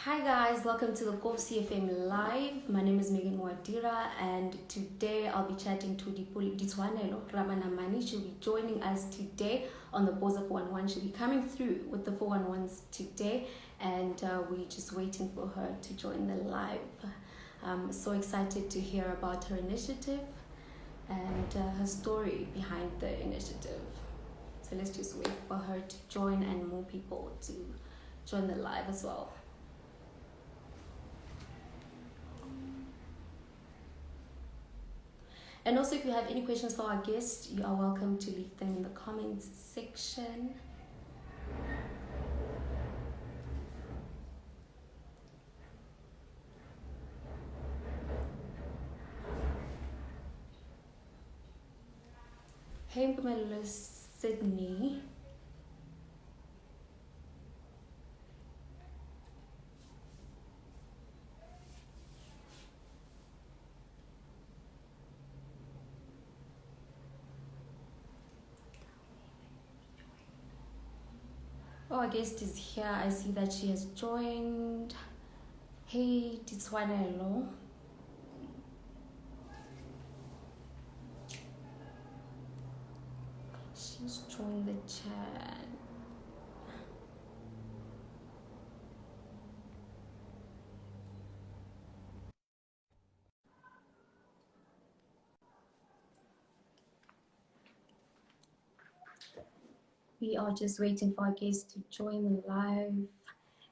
Hi guys, welcome to the KovsieFM Live. My name is Megan Wadira and today I'll be chatting to Litsoanelo Ramanamani. She'll be joining us today on the Bozza 411. She'll be coming through with the 411s today and we're just waiting for her to join the live. I'm so excited to hear about her initiative and her story behind the initiative. So let's just wait for her to join and more people to join the live as well. And also, if you have any questions for our guest, you are welcome to leave them in the comments section. Hey, Mpumelelo Sydney. Oh, our guest is here. I see that she has joined. Hey, Litsoanelo. She's joined the chat. We are just waiting for our guest to join the live.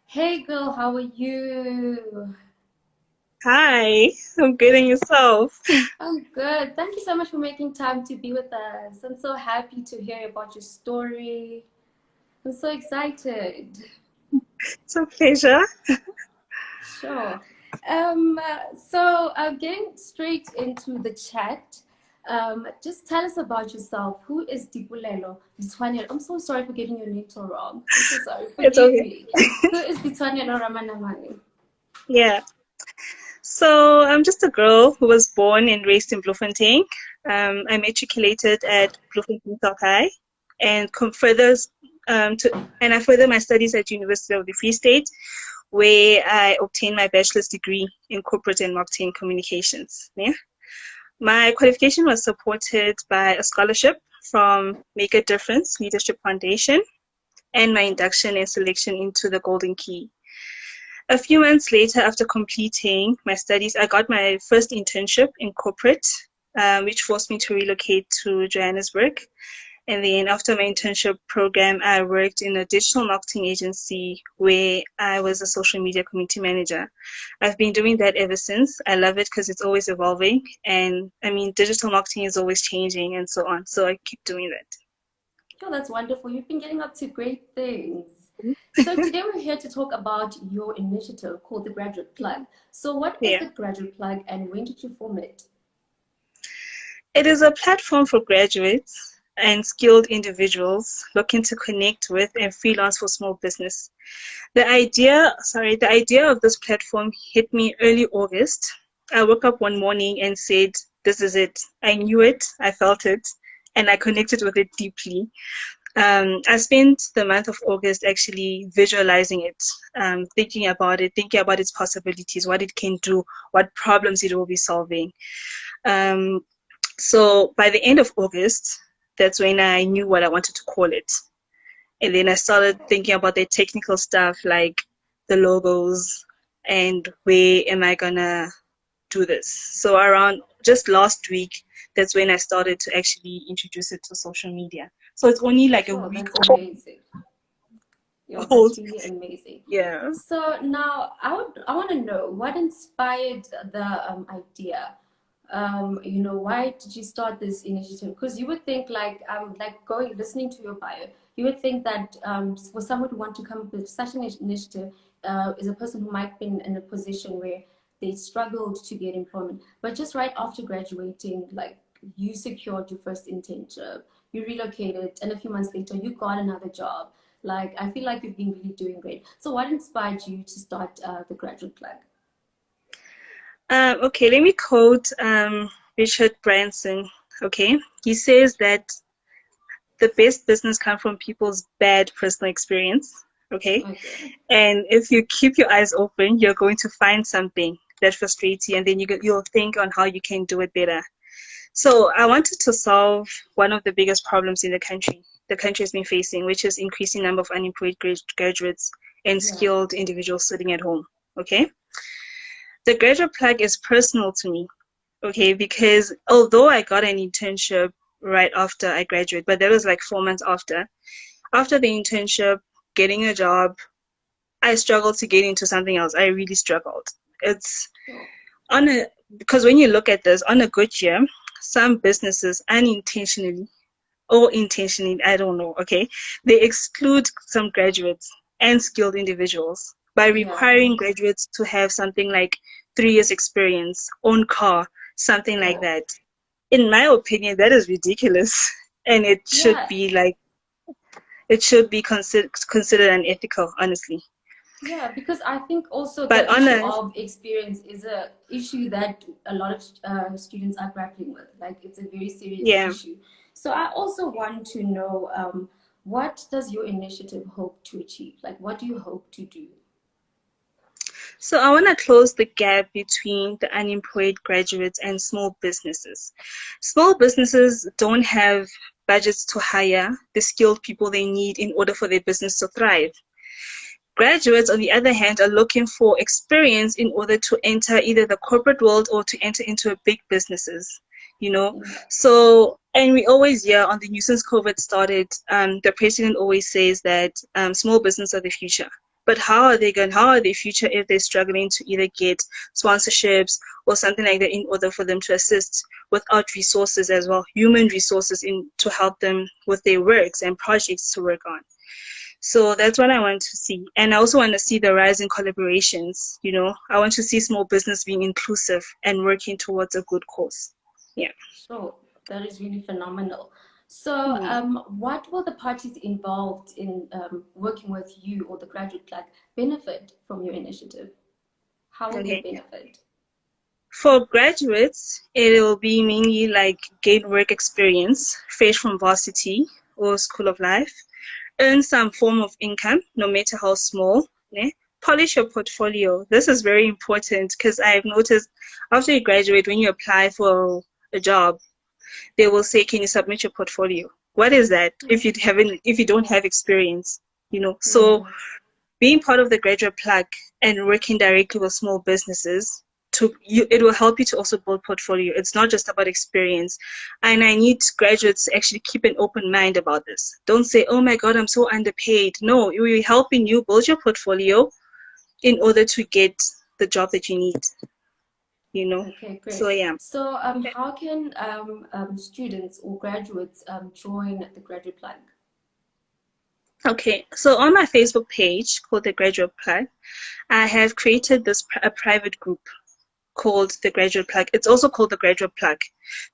Hey, girl, how are you? Hi, I'm good, and yourself? I'm good. Thank you so much for making time to be with us. I'm so happy to hear about your story. I'm so excited. It's a pleasure. Sure. Getting straight into the chat, just tell us about yourself. Who is Dipulelo Litsoanelo? I'm so sorry for getting your name so wrong. I'm so sorry. It's Forgive okay. me. Who is Litsoanelo Ramanamani? Yeah. So I'm just a girl who was born and raised in Bloemfontein. I matriculated at Bloemfontein South High, and I furthered my studies at University of the Free State, where I obtained my bachelor's degree in corporate and marketing communications. Yeah. My qualification was supported by a scholarship from Make a Difference Leadership Foundation and my induction and selection into the Golden Key. A few months later, after completing my studies, I got my first internship in corporate, which forced me to relocate to Johannesburg. And then after my internship program, I worked in a digital marketing agency where I was a social media community manager. I've been doing that ever since. I love it because it's always evolving. And I mean, digital marketing is always changing and so on. So I keep doing that. Oh, that's wonderful. You've been getting up to great things. So today we're here to talk about your initiative called the Graduate Plug. So what is Yeah. the Graduate Plug and when did you form it? It is a platform for graduates and skilled individuals looking to connect with and freelance for small business. The idea of this platform hit me early August. I woke up one morning and said, this is it. I knew it, I felt it, and I connected with it deeply. I spent the month of August actually visualizing it, thinking about its possibilities, what it can do, what problems it will be solving. So by the end of August, that's when I knew what I wanted to call it. And then I started thinking about the technical stuff like the logos and where am I gonna do this. So around just last week, that's when I started to actually introduce it to social media. So it's only like a Sure, week that's amazing. Yeah, old. that's really amazing. Yeah. So now I want to know what inspired the idea. Why did you start this initiative? Because you would think like going listening to your bio, you would think that for someone who want to come up with such an initiative is a person who might be in a position where they struggled to get employment, but just right after graduating, like you secured your first internship, you relocated, and a few months later you got another job. Like, I feel like you've been really doing great. So what inspired you to start the Graduate Plug? Okay, let me quote Richard Branson. Okay, he says that the best business comes from people's bad personal experience. Okay. Okay. And if you keep your eyes open, you're going to find something that frustrates you, and then you'll think on how you can do it better. So I wanted to solve one of the biggest problems in the country has been facing, which is increasing number of unemployed graduates and Yeah. skilled individuals sitting at home. Okay. The graduate plug is personal to me. Okay. Because although I got an internship right after I graduated, but that was like 4 months after. After the internship, getting a job, I struggled to get into something else. I really struggled. It's Sure. on a because when you look at this on a good year, some businesses unintentionally or intentionally, I don't know, okay, they exclude some graduates and skilled individuals by Yeah. requiring graduates to have something like 3 years experience, own car, something like Yeah. that. In my opinion, that is ridiculous, and Yeah. it should be considered unethical, honestly. Yeah, because I think also But the on issue a of experience is a issue that a lot of students are grappling with. Like it's a very serious yeah. issue. So I also want to know, what does your initiative hope to achieve? Like, what do you hope to do? So I want to close the gap between the unemployed graduates and small businesses. Small businesses don't have budgets to hire the skilled people they need in order for their business to thrive. Graduates, on the other hand, are looking for experience in order to enter either the corporate world or to enter into a big businesses, you know. Yeah. So, and we always hear on the news since COVID started, the president always says that small business are the future. But how are they future if they're struggling to either get sponsorships or something like that in order for them to assist without resources as well, human resources in to help them with their works and projects to work on. So that's what I want to see. And I also want to see the rise in collaborations. I want to see small business being inclusive and working towards a good cause. Yeah. Sure, that is really phenomenal. So, Hmm. what will the parties involved in working with you or the graduate club benefit from your initiative? How will they Okay. benefit? For graduates, it will be mainly like gain work experience, fresh from varsity or school of life, earn some form of income, no matter how small. Yeah? Polish your portfolio. This is very important because I've noticed after you graduate, when you apply for a job, they will say, "Can you submit your portfolio?" What is that if you don't have experience? Yeah. So being part of the graduate plug and working directly with small businesses it will help you to also build portfolio. It's not just about experience. And I need graduates to actually keep an open mind about this. Don't say, "Oh my God, I'm so underpaid." No, we're helping you build your portfolio in order to get the job that you need. Okay, So great. yeah. So, how can students or graduates join the graduate plug? Okay, so on my Facebook page called the Graduate Plug, I have created a private group called the Graduate Plug. It's also called the Graduate Plug.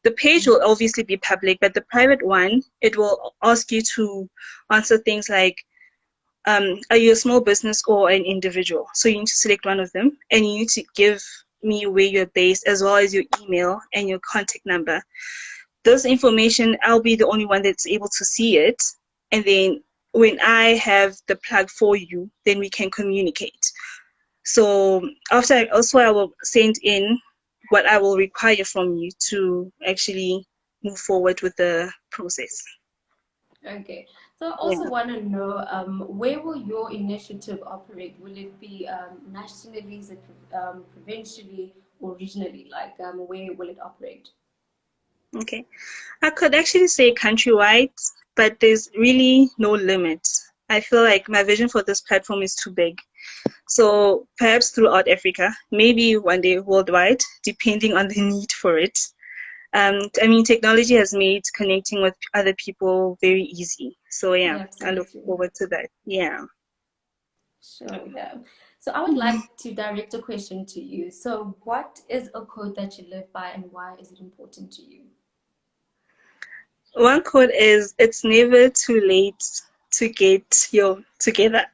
The page will obviously be public, but the private one, it will ask you to answer things like, are you a small business or an individual? So you need to select one of them, and you need to give me where you're based, as well as your email and your contact number. This information, I'll be the only one that's able to see it. And then when I have the plug for you, then we can communicate. So after I will send in what I will require from you to actually move forward with the process. Okay. So I also Yeah. want to know, where will your initiative operate? Will it be nationally, is it provincially, or regionally? Like, where will it operate? Okay. I could actually say countrywide, but there's really no limit. I feel like my vision for this platform is too big. So perhaps throughout Africa, maybe one day worldwide, depending on the need for it. I mean, technology has made connecting with other people very easy. So yeah, Yeah, I look absolutely. forward to that. Yeah. Sure, yeah. So I would like to direct a question to you. So what is a code that you live by and why is it important to you? One quote is, "It's never too late to get your together,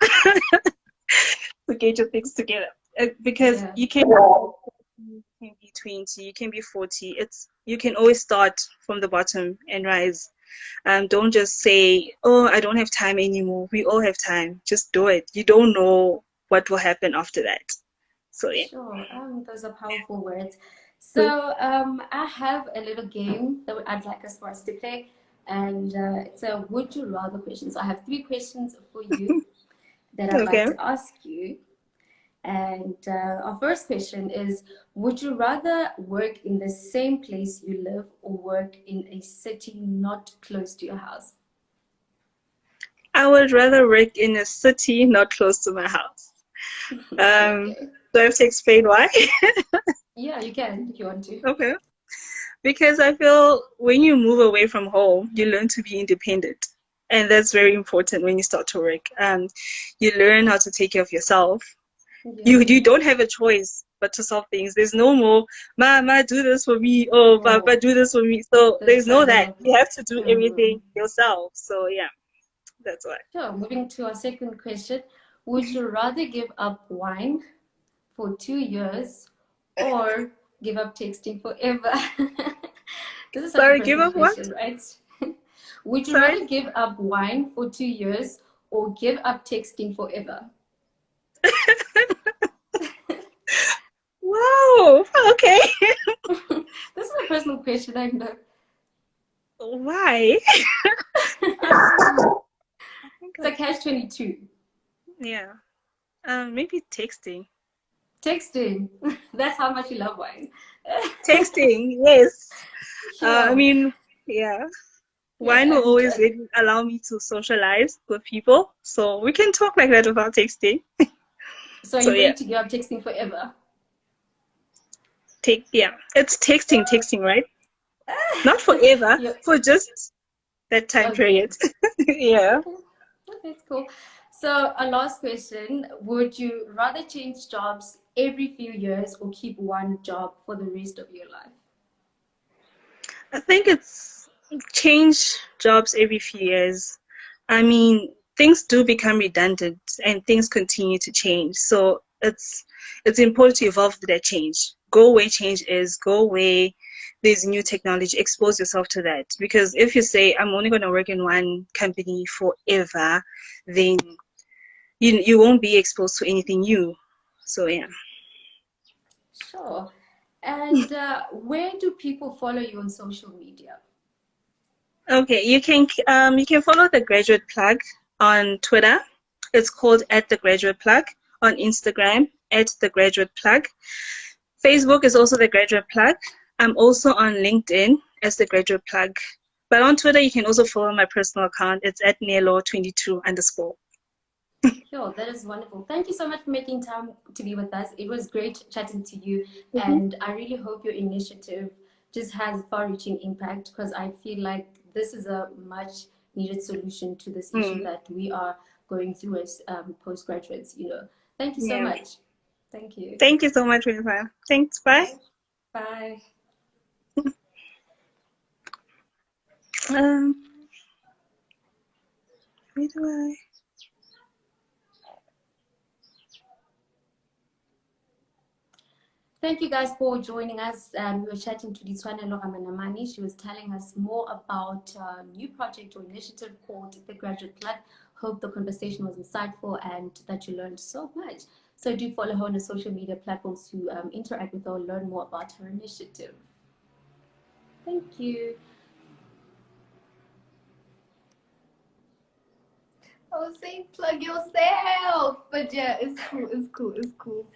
to get your things together." Because Yeah, you can be 20, you can be 40. You can always start from the bottom and rise. Don't just say, oh, I don't have time anymore. We all have time. Just do it. You don't know what will happen after that. So yeah. Sure. Those are powerful words. So, I have a little game that I'd like us for us to play, and it's a would you rather question. So, I have three questions for you that I'd like Okay. to ask you. And our first question is, would you rather work in the same place you live or work in a city not close to your house? I would rather work in a city not close to my house. Okay. Do I have to explain why? Yeah, you can if you want to. Okay. Because I feel when you move away from home, you learn to be independent. And that's very important when you start to work. You learn how to take care of yourself. You Yeah. don't have a choice but to solve things. There's no more, ma, do this for me, oh, Oh, papa, do this for me. So the there's no that. struggle. You have to do Mhm. everything yourself. So yeah, that's why. Sure. Moving to our second question, would you rather give up wine for 2 years or give up texting forever? This is such a Sorry, give personal up what? question, right? Would you Sorry? rather give up wine for 2 years or give up texting forever? Wow, okay. This is a personal question, I know. Why? I think It's a catch 22. yeah. Maybe texting. Texting. That's how much you love wine. Texting, yes. I Sure. mean, yeah. Yeah, Wine will and always allow me to socialize with people, so we can talk like that without texting. so So you're yeah, willing to give up texting forever? yeah. It's texting, right? Not forever, Yeah. for just that time Okay. period. Yeah. Okay. Okay, it's cool. So, a last question. Would you rather change jobs every few years or keep one job for the rest of your life? I think it's change jobs every few years. I mean, things do become redundant and things continue to change. So it's important to evolve with that change. Go where change is, go where there's new technology, expose yourself to that. Because if you say I'm only gonna work in one company forever, then you won't be exposed to anything new. So yeah. Sure. And where do people follow you on social media? Okay, you can follow the Graduate Plug on Twitter. It's called at the Graduate Plug. On Instagram at the Graduate Plug. Facebook is also the Graduate Plug. I'm also on LinkedIn as the Graduate Plug. But on Twitter, you can also follow my personal account. It's at Nelo22 underscore. Sure, that is wonderful. Thank you so much for making time to be with us. It was great chatting to you, Mhm. and I really hope your initiative just has far-reaching impact because I feel like this is a much needed solution to this issue Mm, that we are going through as postgraduates. Thank you so yeah. much. Thank you. Thank you so much for your time. Thanks. Bye. Bye. Bye. Um, where do I? Thank you guys for joining us. We were chatting to Litsoanelo Ramanamani. She was telling us more about a new project or initiative called the Graduate Club. Hope the conversation was insightful and that you learned so much. So do follow her on the social media platforms to interact with her or learn more about her initiative. Thank you. I was saying plug yourself, but yeah, it's cool. It's cool. It's cool.